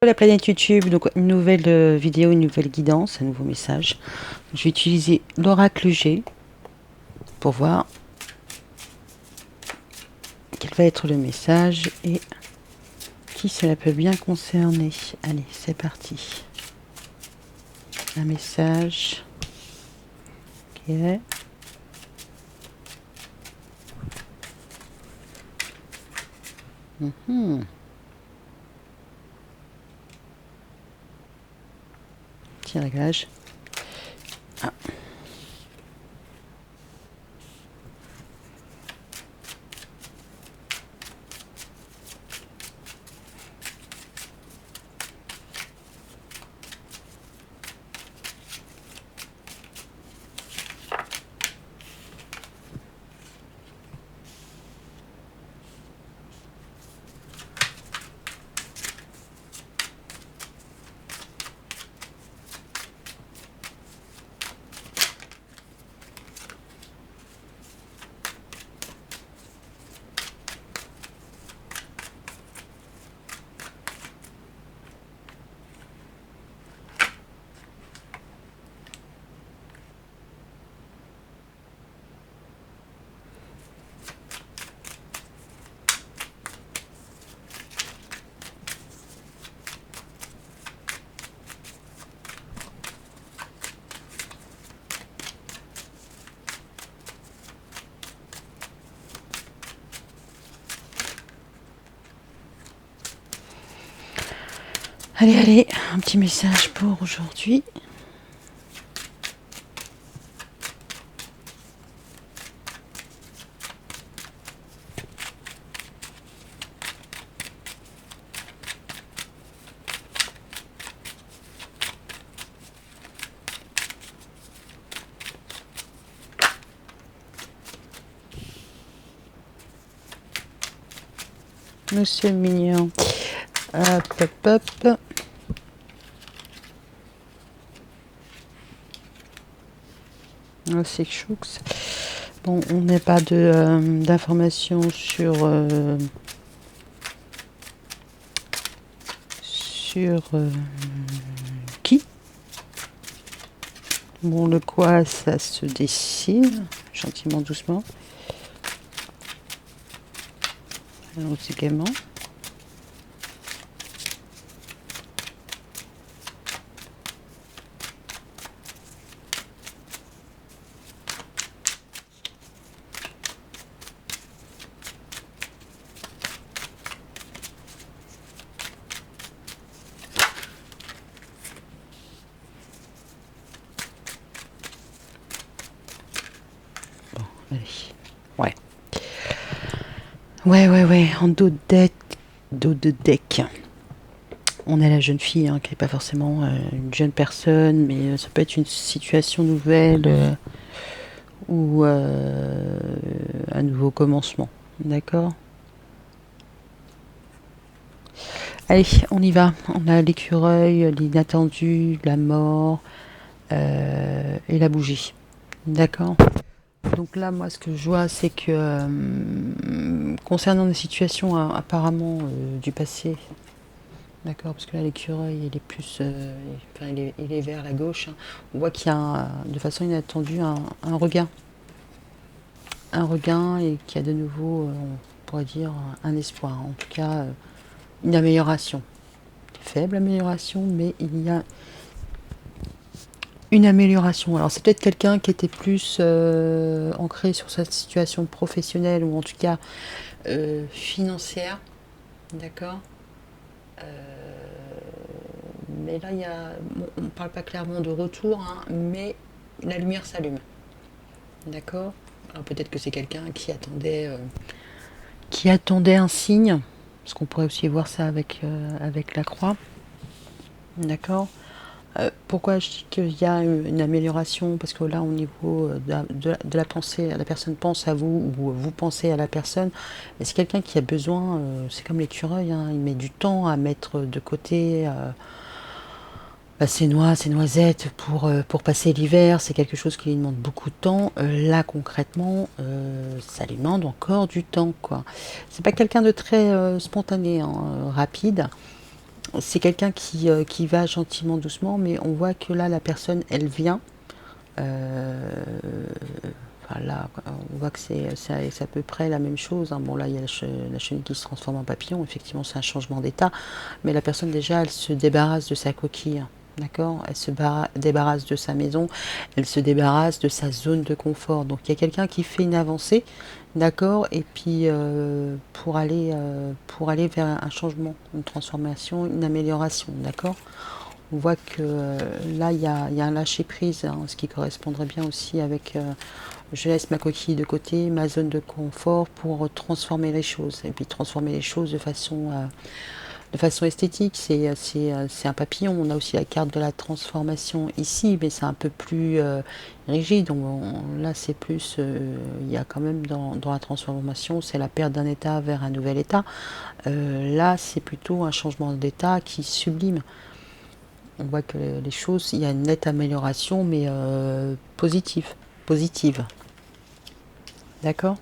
La planète YouTube, donc une nouvelle vidéo, une nouvelle guidance, un nouveau message. Je vais utiliser l'oracle G pour voir quel va être le message et qui cela peut bien concerner. Allez, c'est parti. Un message. Ok. Petit réglage. Ah. Allez, allez, un petit message pour aujourd'hui. Monsieur mignon. Hop, hop, hop. Oh, c'est choux. Bon, on n'a pas d'informations sur qui. Bon, le quoi, ça se dessine gentiment, doucement. Alors, c'est gaiement. Bon, allez. Ouais. Ouais, en dos de deck. On a la jeune fille, hein, qui n'est pas forcément une jeune personne, mais ça peut être une situation nouvelle ou un nouveau commencement. D'accord? Allez, on y va. On a l'écureuil, l'inattendu, la mort et la bougie. D'accord? Donc là, moi, ce que je vois, c'est que concernant des situations apparemment du passé, d'accord, parce que là, l'écureuil, il est plus, enfin, il est vers la gauche. Hein. On voit qu'il y a, de façon inattendue, un regain. Un regain et qu'il y a de nouveau, on pourrait dire, un espoir. En tout cas, une amélioration. Faible amélioration, mais il y a une amélioration. Alors c'est peut-être quelqu'un qui était plus ancré sur sa situation professionnelle ou en tout cas financière, d'accord. Mais là, bon, on ne parle pas clairement de retour, hein, mais la lumière s'allume, d'accord. Alors peut-être que c'est quelqu'un qui attendait un signe, parce qu'on pourrait aussi voir ça avec la croix, d'accord. Pourquoi je dis qu'il y a une amélioration? Parce que là, au niveau de la pensée, la personne pense à vous ou vous pensez à la personne. Et c'est quelqu'un qui a besoin, c'est comme l'écureuil, hein, il met du temps à mettre de côté ses noix, ses noisettes pour passer l'hiver. C'est quelque chose qui lui demande beaucoup de temps. Là, concrètement, ça lui demande encore du temps, quoi. C'est pas quelqu'un de très spontané, hein, rapide. c'est quelqu'un qui va gentiment, doucement, mais on voit que là, la personne, elle vient. Euh, enfin, là, on voit que c'est à peu près la même chose, hein. Bon, là, il y a la chenille qui se transforme en papillon. Effectivement, c'est un changement d'état. Mais la personne, déjà, elle se débarrasse de sa coquille. D'accord. Elle se débarrasse de sa maison. Elle se débarrasse de sa zone de confort. Donc, il y a quelqu'un qui fait une avancée. D'accord. Et puis, pour aller vers un changement, une transformation, une amélioration. D'accord. On voit que là, il y a un lâcher-prise, hein, ce qui correspondrait bien aussi avec je laisse ma coquille de côté, ma zone de confort pour transformer les choses. Et puis transformer les choses de façon esthétique. C'est un papillon. On a aussi la carte de la transformation ici, mais c'est un peu plus rigide. Là, c'est plus. Il y a quand même dans la transformation, c'est la perte d'un état vers un nouvel état. Là, c'est plutôt un changement d'état qui sublime. On voit que les choses, il y a une nette amélioration, mais positive. Positive. D'accord.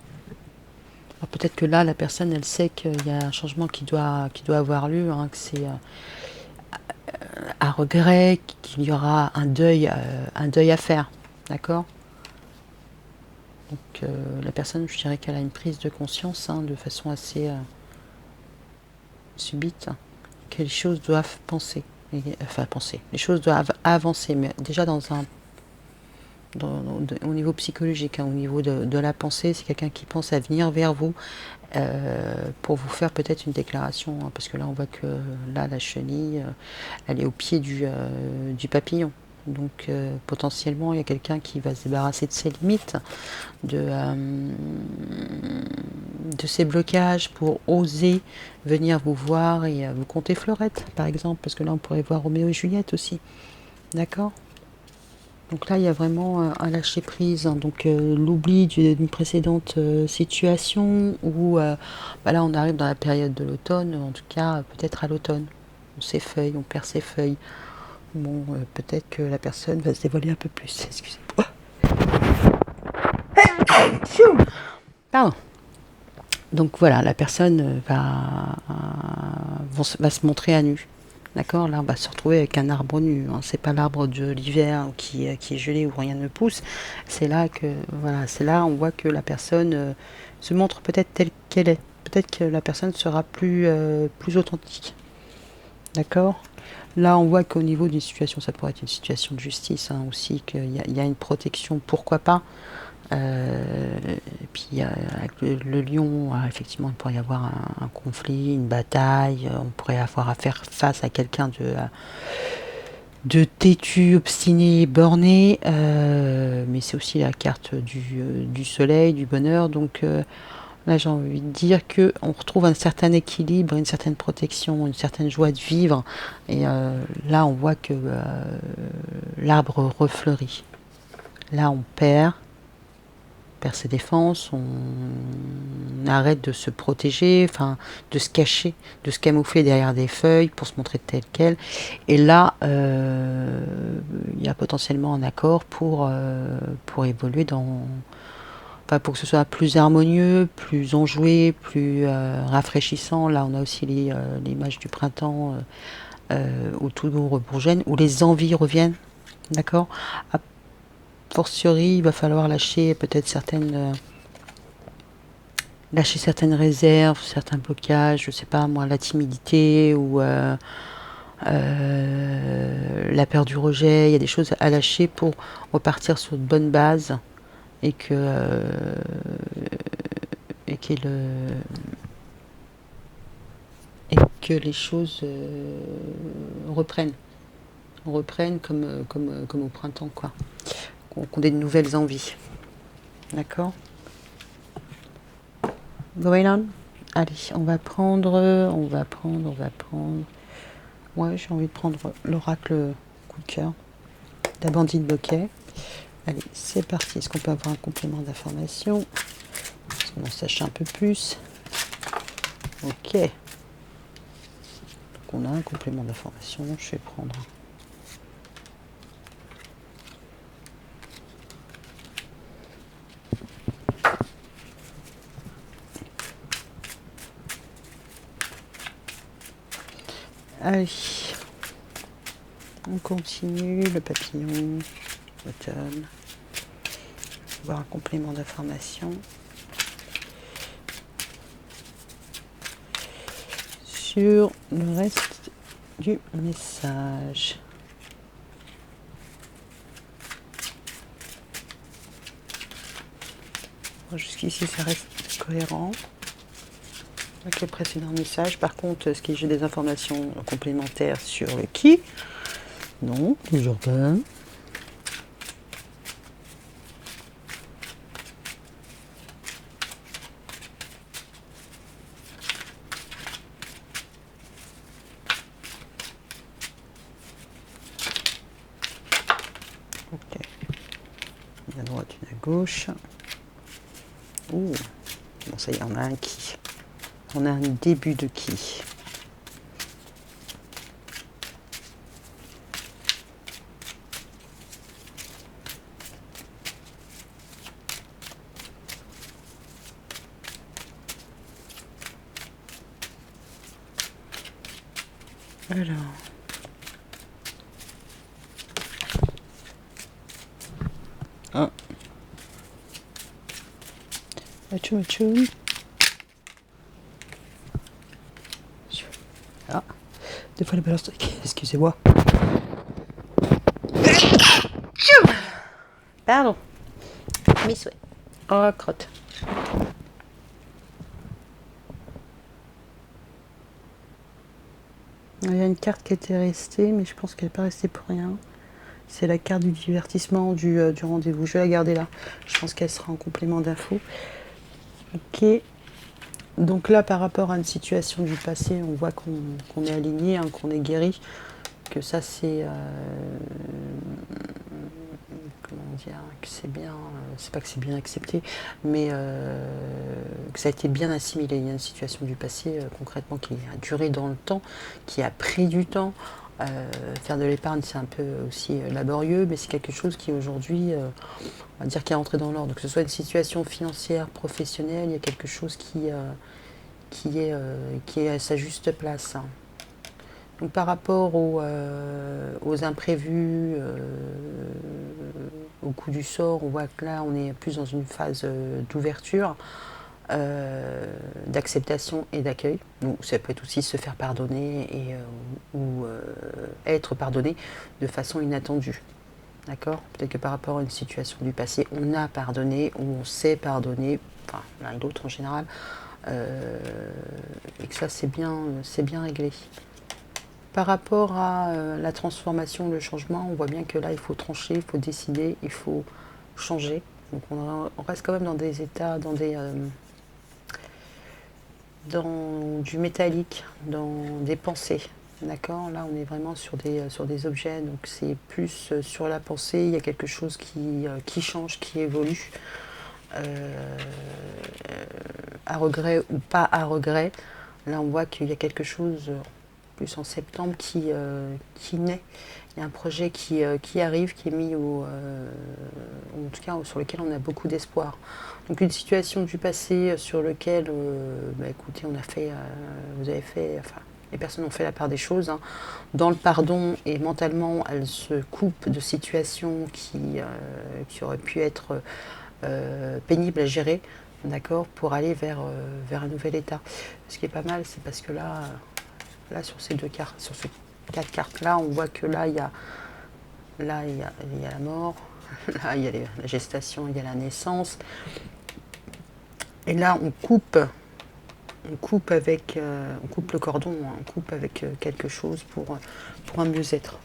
Alors peut-être que là, la personne, elle sait qu'il y a un changement qui doit avoir lieu, hein, que c'est à regret, qu'il y aura un deuil à faire. D'accord. Donc la personne, je dirais qu'elle a une prise de conscience, hein, de façon assez subite, hein, que les choses doivent penser. Enfin, penser. Les choses doivent avancer, mais déjà au niveau psychologique, hein, au niveau de la pensée, c'est quelqu'un qui pense à venir vers vous pour vous faire peut-être une déclaration, hein, parce que là on voit que là la chenille, elle est au pied du papillon. Donc potentiellement il y a quelqu'un qui va se débarrasser de ses limites, de ses blocages pour oser venir vous voir et vous conter Fleurette par exemple, parce que là on pourrait voir Roméo et Juliette aussi. D'accord. Donc là, il y a vraiment un lâcher-prise, hein. Donc l'oubli d'une précédente situation où bah là, on arrive dans la période de l'automne, en tout cas peut-être à l'automne. On s'effeuille, on perd ses feuilles. Bon, peut-être que la personne va se dévoiler un peu plus. Excusez-moi. Pardon. Donc voilà, la personne va se montrer à nu. D'accord. Là, on va se retrouver avec un arbre nu, hein. C'est pas l'arbre de l'hiver qui est gelé où rien ne pousse. C'est là que, voilà, c'est là on voit que la personne se montre peut-être telle qu'elle est. Peut-être que la personne sera plus authentique. D'accord. Là, on voit qu'au niveau d'une situation, ça pourrait être une situation de justice, hein, aussi, qu'il y a une protection, pourquoi pas. Et puis avec le lion, effectivement, il pourrait y avoir un conflit, une bataille. On pourrait avoir à faire face à quelqu'un de têtu, obstiné, borné. Mais c'est aussi la carte du soleil, du bonheur. Donc là, j'ai envie de dire que on retrouve un certain équilibre, une certaine protection, une certaine joie de vivre. Et là, on voit que l'arbre refleurit. Là, on perd ses défenses, on arrête de se protéger, enfin de se cacher, de se camoufler derrière des feuilles pour se montrer tel quel. Et là, il y a potentiellement un accord pour évoluer enfin pour que ce soit plus harmonieux, plus enjoué, plus rafraîchissant. Là, on a aussi l'image du printemps où tout rebourgeonne, où les envies reviennent, d'accord. A fortiori, il va falloir lâcher certaines réserves, certains blocages, je sais pas moi, la timidité ou la peur du rejet. Il y a des choses à lâcher pour repartir sur de bonnes bases et et que et que les choses reprennent comme au printemps, quoi. Qu'on ait de nouvelles envies. D'accord. Going on. Allez, on va prendre. Ouais, j'ai envie de prendre l'oracle coup de cœur, la bandite bokeh. Allez, c'est parti. Est-ce qu'on peut avoir un complément d'information? Est-ce qu'on en sache un peu plus? Ok. Donc on a un complément d'information. Je vais prendre. Allez, on continue. Le papillon, automne. Voir un complément d'information sur le reste du message. Jusqu'ici, ça reste cohérent avec le précédent message. Par contre, est-ce que j'ai des informations complémentaires sur le qui? Non, toujours pas. Ok. Une à droite, une à gauche. Ouh. Bon, ça y est, on a un qui. On a un début de qui. Alors. Ah. Atchoum, atchoum. Ah. Des fois les balances. Excusez-moi. Pardon. Mes souhaits. Oh, crotte. Il y a une carte qui était restée, mais je pense qu'elle n'est pas restée pour rien. C'est la carte du divertissement du rendez-vous. Je vais la garder là. Je pense qu'elle sera en complément d'infos. Ok. Donc là, par rapport à une situation du passé, on voit qu'on est aligné, hein, qu'on est guéri. Que ça, c'est... comment dire, que c'est bien... c'est pas que c'est bien accepté, mais que ça a été bien assimilé. Il y a une situation du passé, concrètement, qui a duré dans le temps, qui a pris du temps. Faire de l'épargne, c'est un peu aussi laborieux, mais c'est quelque chose qui aujourd'hui, on va dire, qui est entré dans l'ordre. Que ce soit une situation financière, professionnelle, il y a quelque chose qui est à sa juste place. Donc, par rapport aux imprévus, au coup du sort, on voit que là, on est plus dans une phase d'ouverture, d'acceptation et d'accueil. Donc, ça peut être aussi se faire pardonner ou être pardonné de façon inattendue. D'accord? Peut-être que par rapport à une situation du passé, on a pardonné ou on sait pardonner, enfin l'un et l'autre en général, et que ça c'est bien réglé. Par rapport à la transformation, le changement, on voit bien que là il faut trancher, il faut décider, il faut changer. Donc on reste quand même dans des états, dans du métallique, dans des pensées. D'accord? Là, on est vraiment sur des objets, donc c'est plus sur la pensée, il y a quelque chose qui change, qui évolue, à regret ou pas à regret. Là, on voit qu'il y a quelque chose, plus en septembre, qui naît. Il y a un projet qui arrive, qui est mis en tout cas sur lequel on a beaucoup d'espoir. Donc une situation du passé sur lequel, écoutez, vous avez fait, enfin, les personnes ont fait la part des choses, hein, dans le pardon, et mentalement elles se coupent de situations qui auraient pu être pénibles à gérer, d'accord, pour aller vers un nouvel état. Ce qui est pas mal, c'est parce que là sur ces deux cartes, sur ces quatre cartes là, on voit que là il y a la mort, là il y a la gestation, il y a la naissance, et là on coupe le cordon, hein, on coupe avec quelque chose pour un mieux-être.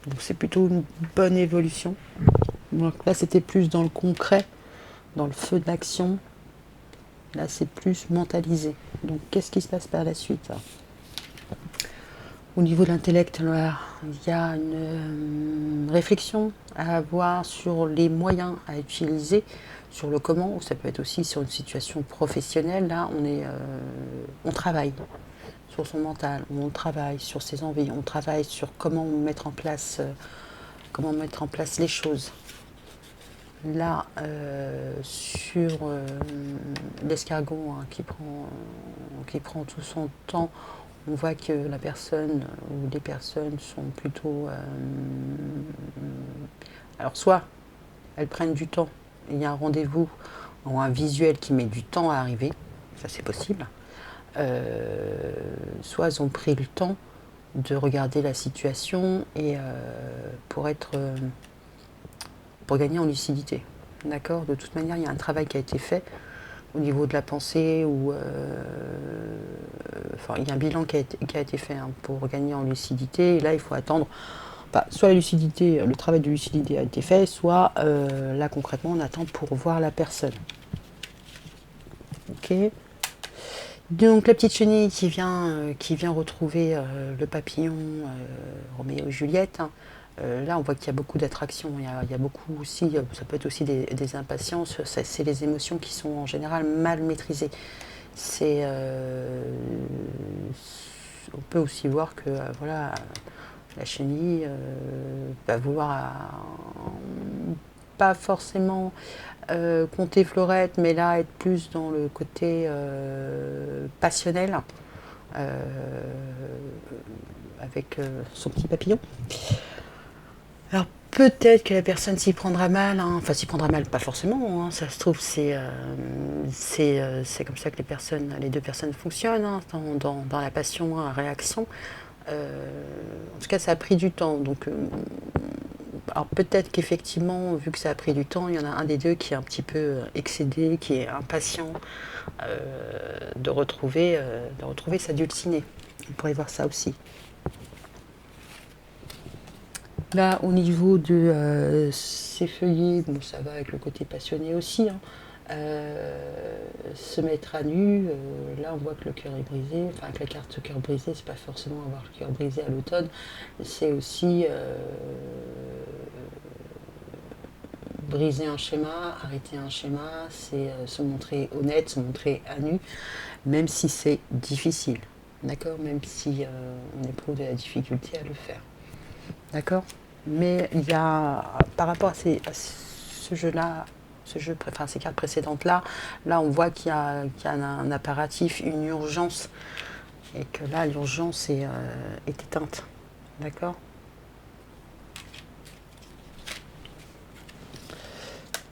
Donc c'est plutôt une bonne évolution. Donc là c'était plus dans le concret, dans le feu de l'action. Là c'est plus mentalisé. Donc qu'est-ce qui se passe par la suite? Au niveau de l'intellect, il y a une réflexion à avoir sur les moyens à utiliser, sur le comment, ou ça peut être aussi sur une situation professionnelle. Là, on travaille sur son mental, on travaille sur ses envies, on travaille sur comment mettre en place les choses. Là, sur l'escargot, hein, qui prend tout son temps, On voit que la personne ou les personnes sont plutôt... alors soit elles prennent du temps, il y a un rendez-vous ou un visuel qui met du temps à arriver, ça c'est possible. Soit elles ont pris le temps de regarder la situation et pour gagner en lucidité. D'accord. De toute manière, il y a un travail qui a été fait au niveau de la pensée ou enfin, il y a un bilan qui a été fait pour gagner en lucidité. Et là, il faut attendre. Soit la lucidité, le travail de lucidité a été fait, soit là concrètement, on attend pour voir la personne. Ok. Donc la petite chenille qui vient retrouver le papillon Roméo et Juliette. Hein. Là, on voit qu'il y a beaucoup d'attraction. Il y a beaucoup aussi, ça peut être aussi des impatiences. C'est les émotions qui sont en général mal maîtrisées. On peut aussi voir que voilà, la chenille va vouloir pas forcément compter fleurette, mais là être plus dans le côté passionnel avec son petit papillon. Alors peut-être que la personne s'y prendra mal, hein. Enfin s'y prendra mal, pas forcément, hein. Ça se trouve c'est comme ça que les deux personnes fonctionnent, hein, dans la passion, la réaction. En tout cas ça a pris du temps, donc alors peut-être qu'effectivement, vu que ça a pris du temps, il y en a un des deux qui est un petit peu excédé, qui est impatient de retrouver sa dulcinée. On pourrait voir ça aussi. Là, au niveau de ces feuillets, bon, ça va avec le côté passionné aussi. Hein. Se mettre à nu, là on voit que le cœur est brisé, enfin que la carte cœur brisé, c'est pas forcément avoir le cœur brisé à l'automne, c'est aussi briser un schéma, arrêter un schéma, c'est se montrer honnête, se montrer à nu, même si c'est difficile, d'accord, même si on éprouve de la difficulté à le faire, d'accord. Mais il y a, par rapport à ce jeu-là, enfin ces cartes précédentes-là, là on voit qu'il y a un impératif, une urgence, et que là l'urgence est éteinte, d'accord.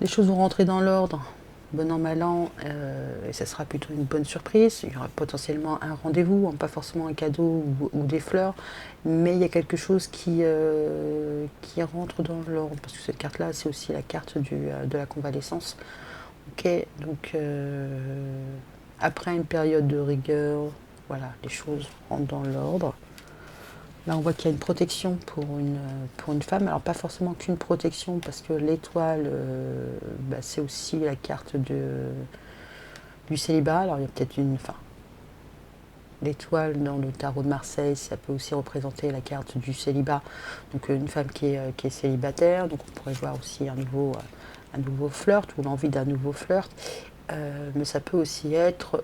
Les choses vont rentrer dans l'ordre, bon an, mal an, et ça sera plutôt une bonne surprise. Il y aura potentiellement un rendez-vous, hein, pas forcément un cadeau ou des fleurs, mais il y a quelque chose qui rentre dans l'ordre, parce que cette carte-là, c'est aussi la carte de la convalescence. Ok, donc après une période de rigueur, voilà, les choses rentrent dans l'ordre. Là, on voit qu'il y a une protection pour une femme. Alors, pas forcément qu'une protection, parce que l'étoile, c'est aussi la carte du célibat. Alors, il y a peut-être l'étoile dans le tarot de Marseille, ça peut aussi représenter la carte du célibat. Donc, une femme qui est célibataire. Donc, on pourrait voir aussi un nouveau flirt ou l'envie d'un nouveau flirt. Mais ça peut aussi être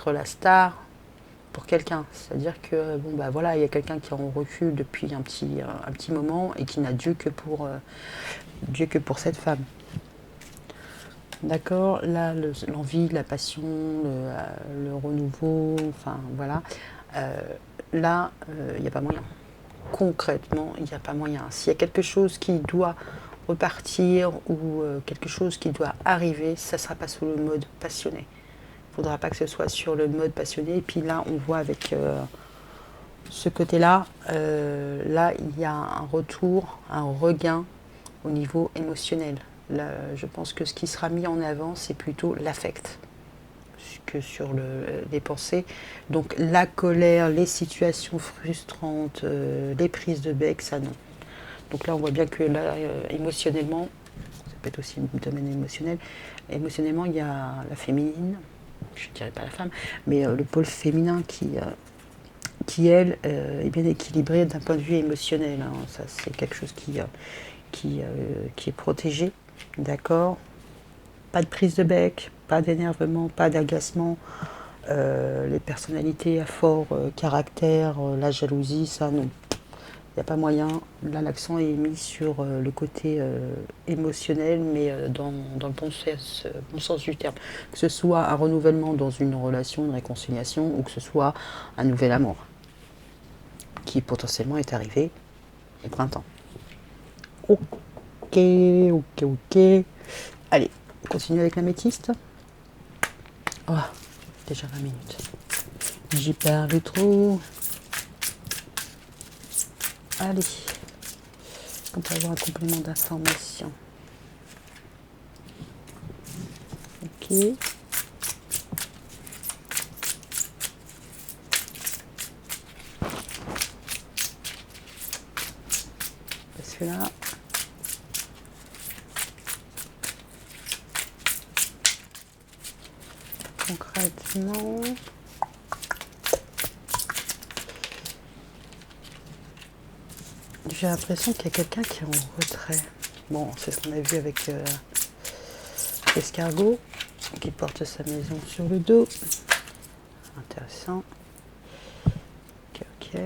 la star pour quelqu'un, c'est-à-dire que il y a quelqu'un qui est en recul depuis un petit moment et qui n'a Dieu que pour cette femme. D'accord, là l'envie, la passion, le renouveau, enfin voilà. Là, il n'y a pas moyen. Concrètement, il n'y a pas moyen. S'il y a quelque chose qui doit repartir ou quelque chose qui doit arriver, ça ne sera pas sous le mode passionné. Il ne faudra pas que ce soit sur le mode passionné. Et puis là, on voit avec ce côté-là, là, il y a un retour, un regain au niveau émotionnel. Là, je pense que ce qui sera mis en avant, c'est plutôt l'affect que sur les pensées. Donc la colère, les situations frustrantes, les prises de bec, ça non. Donc là, on voit bien que là, émotionnellement, ça peut être aussi un domaine émotionnel, émotionnellement, il y a la féminine, je ne dirais pas la femme, mais le pôle féminin qui elle, est bien équilibré d'un point de vue émotionnel. Hein. Ça, c'est quelque chose qui est protégé, d'accord. Pas de prise de bec, pas d'énervement, pas d'agacement. Les personnalités à fort caractère, la jalousie, ça non. Il n'y a pas moyen. Là, l'accent est mis sur le côté émotionnel, mais dans le bon sens du terme. Que ce soit un renouvellement dans une relation, une réconciliation, ou que ce soit un nouvel amour qui potentiellement est arrivé au printemps. Ok, ok, ok. Allez, on continue avec l'améthyste. Oh, déjà 20 minutes. J'y parle trop. Allez, on peut avoir un complément d'information. Ok. Parce que là, concrètement, j'ai l'impression qu'il y a quelqu'un qui est en retrait. Bon, c'est ce qu'on a vu avec l'escargot, qui porte sa maison sur le dos. Intéressant. Ok, ok.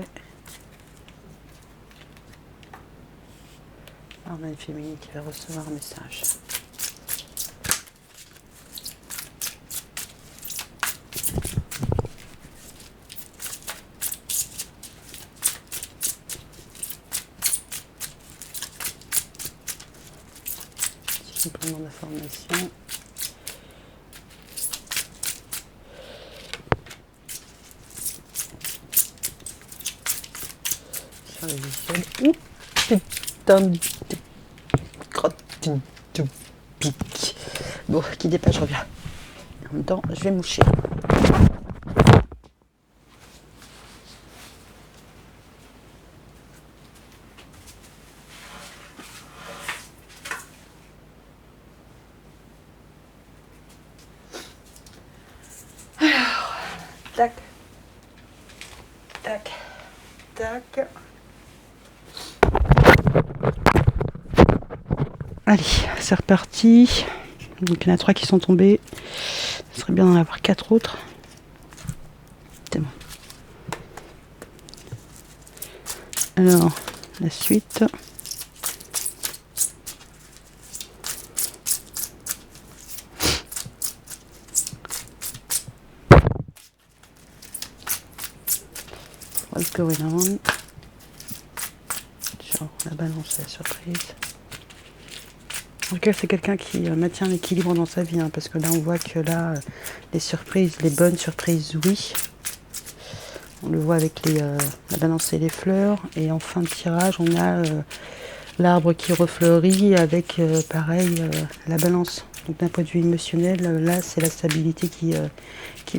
Alors, on a une féminine qui va recevoir un message. Complément d'information. Sur le visuel. Ouh, putain de crotte de pique. Bon, qui dépêche, je reviens. En même temps, je vais moucher. Tac, tac, tac. Allez, c'est reparti. Donc il y en a 3 qui sont tombés. Ce serait bien d'en avoir 4 autres. C'est bon. Alors, la suite. What's going on? Genre, la balance et la surprise. En tout cas, c'est quelqu'un qui maintient l'équilibre dans sa vie, hein, parce que là, on voit que là, les surprises, les bonnes surprises, oui. On le voit avec la balance et les fleurs. Et en fin de tirage, on a l'arbre qui refleurit avec, pareil, la balance. Donc d'un point de vue émotionnel, là, c'est la stabilité qui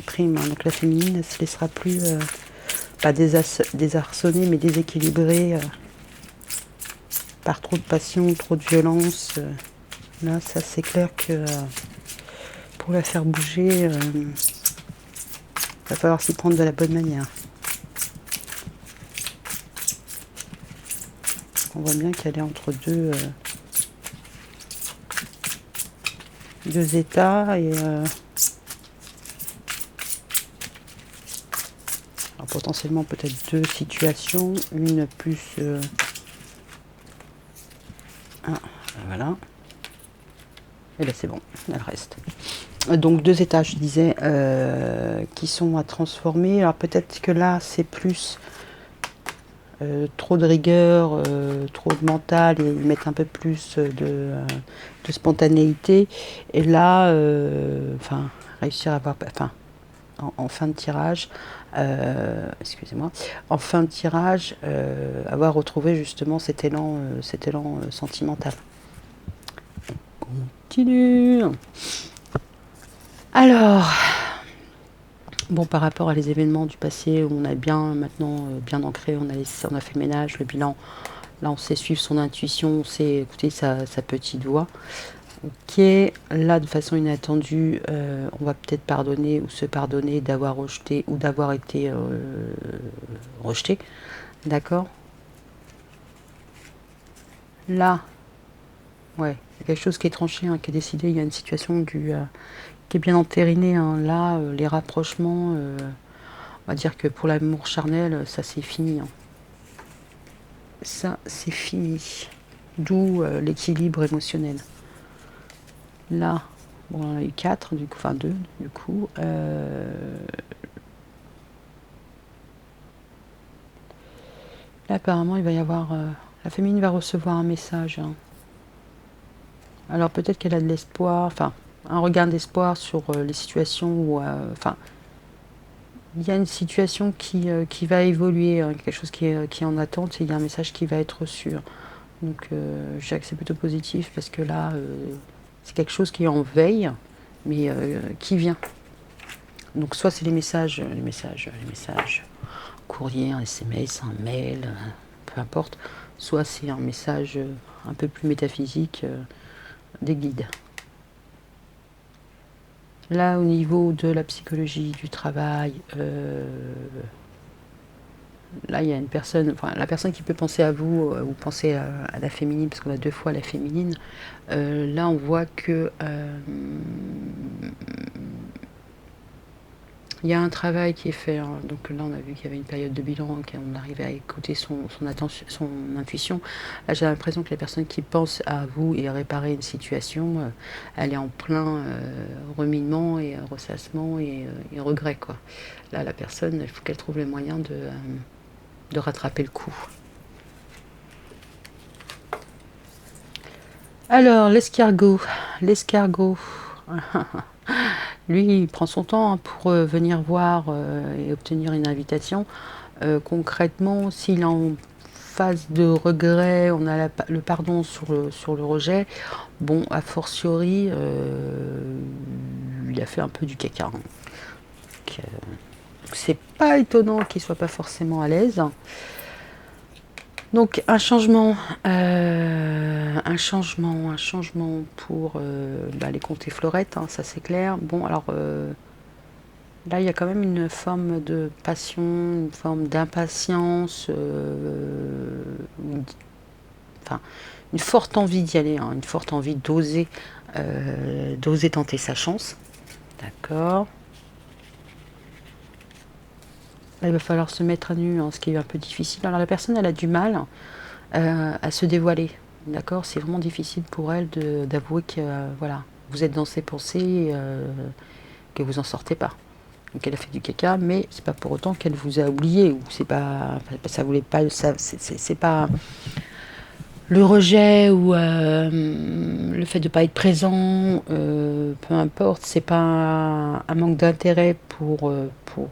prime. Hein. Donc la féminine, elle ne se laissera plus, pas désarçonnée, mais déséquilibrée par trop de passion, trop de violence. Là, ça c'est clair que pour la faire bouger, il va falloir s'y prendre de la bonne manière. On voit bien qu'elle est entre deux états et alors potentiellement peut-être 2 situations, une plus voilà. Et là c'est bon, elle reste. Donc 2 états, je disais, qui sont à transformer. Alors peut-être que là c'est plus trop de rigueur, trop de mental, et ils mettent un peu plus de spontanéité. Et là, réussir à avoir, en fin de tirage, excusez-moi, en fin de tirage, avoir retrouvé justement cet élan sentimental. On continue. Alors, bon, par rapport à les événements du passé où on a bien maintenant bien ancré, on a fait ménage, le bilan. Là, on sait suivre son intuition, on sait écouter sa petite voix. Ok, là, de façon inattendue, on va peut-être pardonner ou se pardonner d'avoir rejeté ou d'avoir été rejeté. D'accord? Là, ouais, il y a quelque chose qui est tranché, hein, qui est décidé. Il y a une situation qui est bien entérinée. Hein. Là, les rapprochements, on va dire que pour l'amour charnel, ça c'est fini. Hein. ça c'est fini. D'où l'équilibre émotionnel. Là, bon, on en a eu 4, du coup, enfin 2, du coup. Là, apparemment, il va y avoir... la féminine va recevoir un message. Hein. Alors, peut-être qu'elle a de l'espoir, enfin, un regard d'espoir sur les situations où... Enfin, il y a une situation qui va évoluer, hein, quelque chose qui est en attente, et il y a un message qui va être reçu. Donc, je dirais que c'est plutôt positif, parce que là, c'est quelque chose qui est en veille, mais qui vient. Donc, soit c'est les messages, courrier, un SMS, un mail, peu importe, soit c'est un message un peu plus métaphysique des guides. Là, au niveau de la psychologie, du travail, là, il y a une personne, enfin, la personne qui peut penser à vous ou penser à la féminine, parce qu'on a 2 fois la féminine, là, on voit que il y a un travail qui est fait. Hein. Donc là, on a vu qu'il y avait une période de bilan, qu'on arrivait à écouter son attention, son intuition. Là, j'ai l'impression que la personne qui pense à vous et à réparer une situation, elle est en plein reminement et ressassement et regret, quoi. Là, la personne, il faut qu'elle trouve les moyens de rattraper le coup. Alors, l'escargot. L'escargot. Lui, il prend son temps pour venir voir et obtenir une invitation. Concrètement, s'il est en phase de regret, on a le pardon sur le rejet, bon, a fortiori, il a fait un peu du caca. Hein. Donc, c'est pas étonnant qu'il soit pas forcément à l'aise. Donc un changement pour les comtés florettes, hein, ça c'est clair. Bon alors là il y a quand même une forme de passion, une forme d'impatience, enfin une forte envie d'y aller, hein, une forte envie d'oser tenter sa chance. D'accord. Là, il va falloir se mettre à nu, hein, ce qui est un peu difficile. Alors la personne elle a du mal à se dévoiler. D'accord, c'est vraiment difficile pour elle d'avouer que voilà, vous êtes dans ses pensées, que vous en sortez pas. Donc elle a fait du caca, mais c'est pas pour autant qu'elle vous a oublié ou c'est pas, ça voulait pas, ça, c'est pas le rejet ou le fait de pas être présent, peu importe, c'est pas un manque d'intérêt pour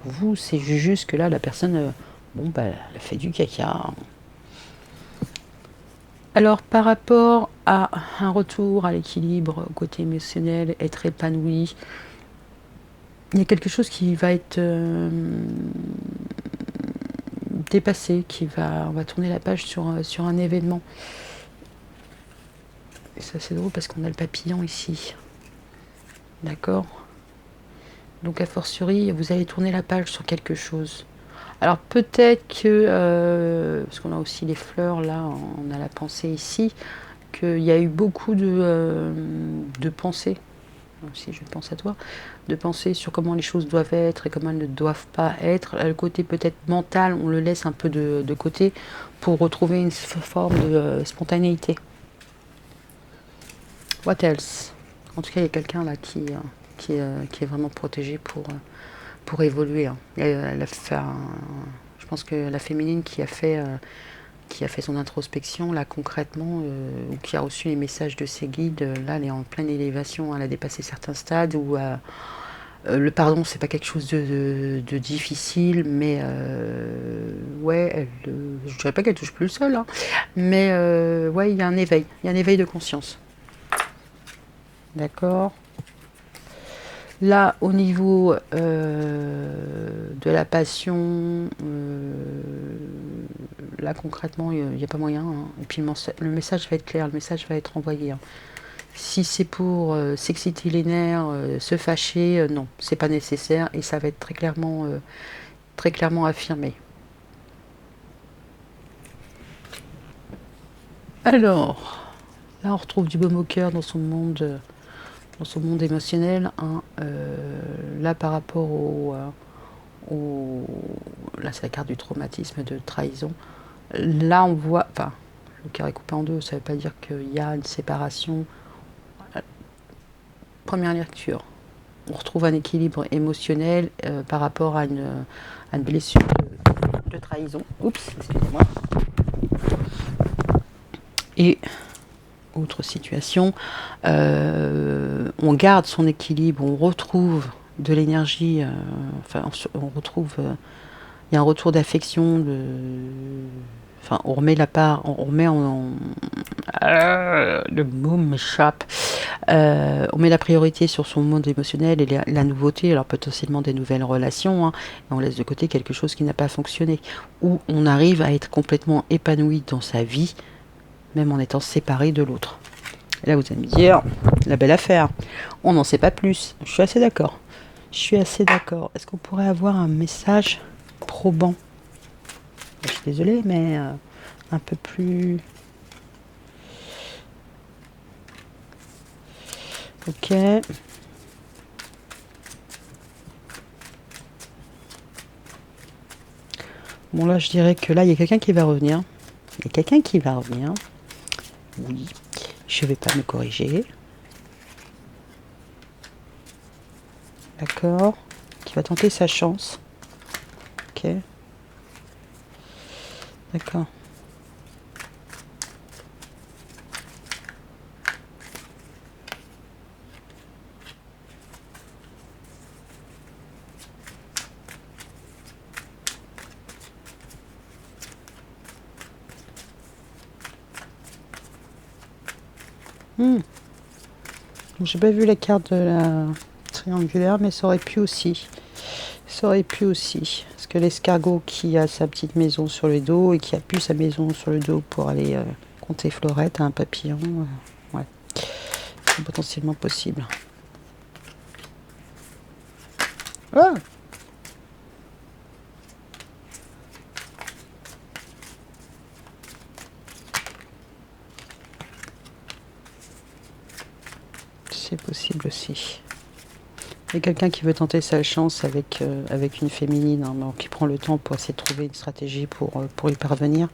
vous, c'est juste que là la personne, elle a fait du caca. Alors par rapport à un retour à l'équilibre, au côté émotionnel, être épanoui, il y a quelque chose qui va être dépassé, on va tourner la page sur un événement. Et ça c'est drôle parce qu'on a le papillon ici. D'accord ? Donc a fortiori, vous allez tourner la page sur quelque chose. Alors peut-être que, parce qu'on a aussi les fleurs là, on a la pensée ici, qu'il y a eu beaucoup de pensées, si je pense à toi, de penser sur comment les choses doivent être et comment elles ne doivent pas être. Le côté peut-être mental, on le laisse un peu de côté pour retrouver une forme de spontanéité. What else? En tout cas, il y a quelqu'un là qui est vraiment protégé pour évoluer. Hein. Elle a fait je pense que la féminine qui a fait son introspection, là concrètement, ou qui a reçu les messages de ses guides, là elle est en pleine élévation, elle a dépassé certains stades où le pardon c'est pas quelque chose de difficile, mais ouais, je dirais pas qu'elle touche plus le sol, hein, mais ouais, il y a un éveil de conscience. D'accord. Là, au niveau de la passion, là concrètement, il n'y a pas moyen. Hein. Et puis le message va être clair, le message va être envoyé. Hein. Si c'est pour s'exciter les nerfs, se fâcher, non, c'est pas nécessaire et ça va être très clairement affirmé. Alors, là on retrouve du baume au cœur dans son monde émotionnel. Hein. Là par rapport là c'est la carte du traumatisme de trahison. Là, on voit, enfin, le carré coupé en deux, ça ne veut pas dire qu'il y a une séparation. Première lecture, on retrouve un équilibre émotionnel par rapport à une blessure de trahison. Oups, excusez-moi. Et autre situation, on garde son équilibre, on retrouve de l'énergie, enfin, on retrouve, il y a un retour d'affection, enfin, on remet la part, on remet le mot m'échappe. On met la priorité sur son monde émotionnel et la nouveauté, alors potentiellement des nouvelles relations, hein, et on laisse de côté quelque chose qui n'a pas fonctionné. Ou on arrive à être complètement épanoui dans sa vie, même en étant séparé de l'autre. Et là, vous allez me dire, la belle affaire, on n'en sait pas plus. Je suis assez d'accord. Je suis assez d'accord. Est-ce qu'on pourrait avoir un message probant? Je suis désolée, mais un peu plus... Ok. Bon, là, je dirais que là, il y a quelqu'un qui va revenir. Il y a quelqu'un qui va revenir. Oui. Je vais pas me corriger. D'accord. Qui va tenter sa chance. Ok. D'accord. J'ai pas vu la carte de la triangulaire, mais ça aurait pu aussi. Ça aurait pu aussi. Parce que l'escargot qui a sa petite maison sur le dos et qui appuie sa maison sur le dos pour aller compter Florette a un papillon. Ouais. C'est potentiellement possible. Ah, c'est possible aussi. Il y a quelqu'un qui veut tenter sa chance avec une féminine, hein, qui prend le temps pour essayer de trouver une stratégie pour y parvenir.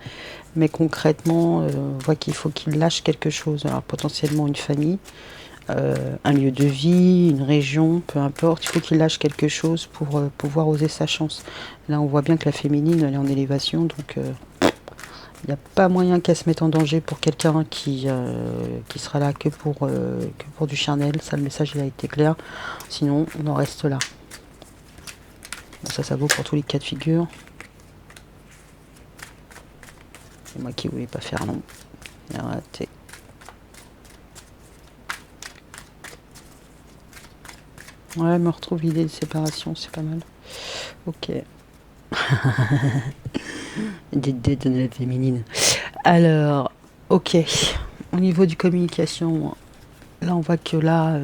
Mais concrètement, on voit qu'il faut qu'il lâche quelque chose. Alors potentiellement une famille, un lieu de vie, une région, peu importe. Il faut qu'il lâche quelque chose pour pouvoir oser sa chance. Là, on voit bien que la féminine, elle est en élévation, donc il n'y a pas moyen qu'elle se mette en danger pour quelqu'un qui sera là que pour du charnel. Ça, le message, il a été clair. Sinon, on en reste là. Bon, ça vaut pour tous les cas de figure. C'est moi qui voulais pas faire long. Raté. Ouais, me retrouve l'idée de séparation, c'est pas mal. Ok. Des dettes de la féminine. Alors, ok. Au niveau du communication, là, on voit que là,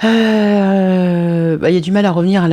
il y a du mal à revenir à la